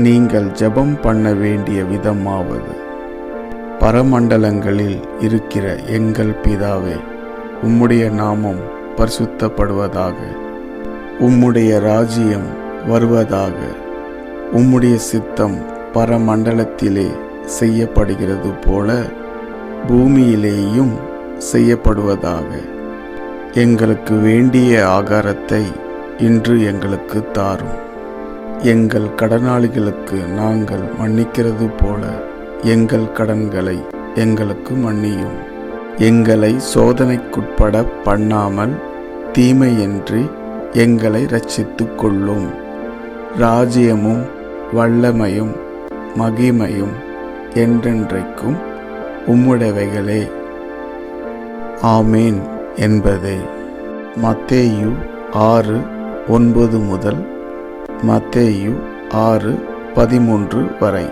நீங்கள் ஜெபம் பண்ண வேண்டிய விதமாவது, பரமண்டலங்களில் இருக்கிற எங்கள் பிதாவே, உம்முடைய நாமம் பரிசுத்தப்படுவதாக. உம்முடைய ராஜ்யம் வருவதாக. உம்முடைய சித்தம் பரமண்டலத்திலே செய்யப்படுகிறது போல பூமியிலேயும் செய்யப்படுவதாக. எங்களுக்கு வேண்டிய ஆகாரத்தை இன்று எங்களுக்கு தாரும். எங்கள் கடனாளிகளுக்கு நாங்கள் மன்னிக்கிறது போல எங்கள் கடன்களை எங்களுக்கு மன்னியும். எங்களை சோதனைக்குட்பட பண்ணாமல் தீமையின்றி எங்களை இரட்சித்துக் கொள்ளும். ராஜ்யமும் வல்லமையும் மகிமையும் என்றென்றைக்கும் உம்முடையவைகளே. ஆமேன் என்பதே. மத்தேயு 6:9 முதல் மத்தேயு 6:13 வரை.